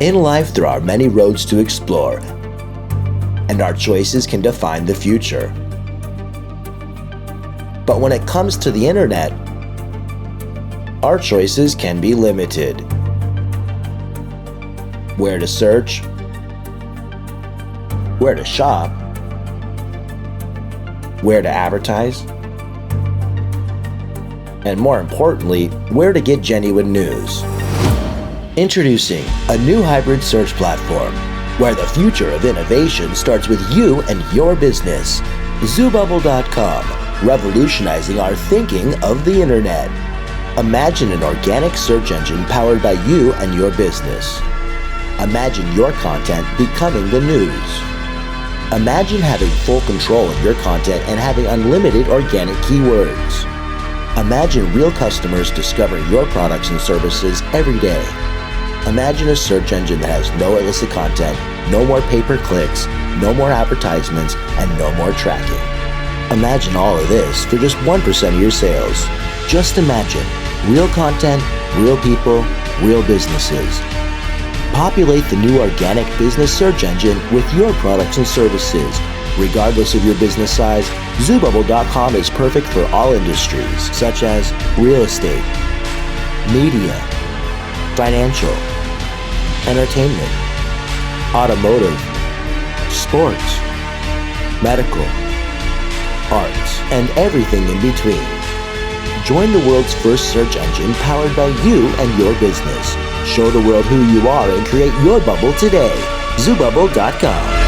In life, there are many roads to explore, and our choices can define the future. But when it comes to the internet, our choices can be limited. Where to search, where to shop, where to advertise, and more importantly, where to get genuine news. Introducing a new hybrid search platform where the future of innovation starts with you and your business. Zoobubble.com, revolutionizing our thinking of the internet. Imagine an organic search engine powered by you and your business. Imagine your content becoming the news. Imagine having full control of your content and having unlimited organic keywords. Imagine real customers discovering your products and services every day. Imagine a search engine that has no illicit content, no more pay-per-clicks, no more advertisements, and no more tracking. Imagine all of this for just 1% of your sales. Just imagine real content, real people, real businesses. Populate the new organic business search engine with your products and services. Regardless of your business size, Zoobubble.com is perfect for all industries, such as real estate, media, financial, entertainment, automotive, sports, medical, arts, and everything in between. Join the world's first search engine powered by you and your business. Show the world who you are and create your bubble today. Zoobubble.com.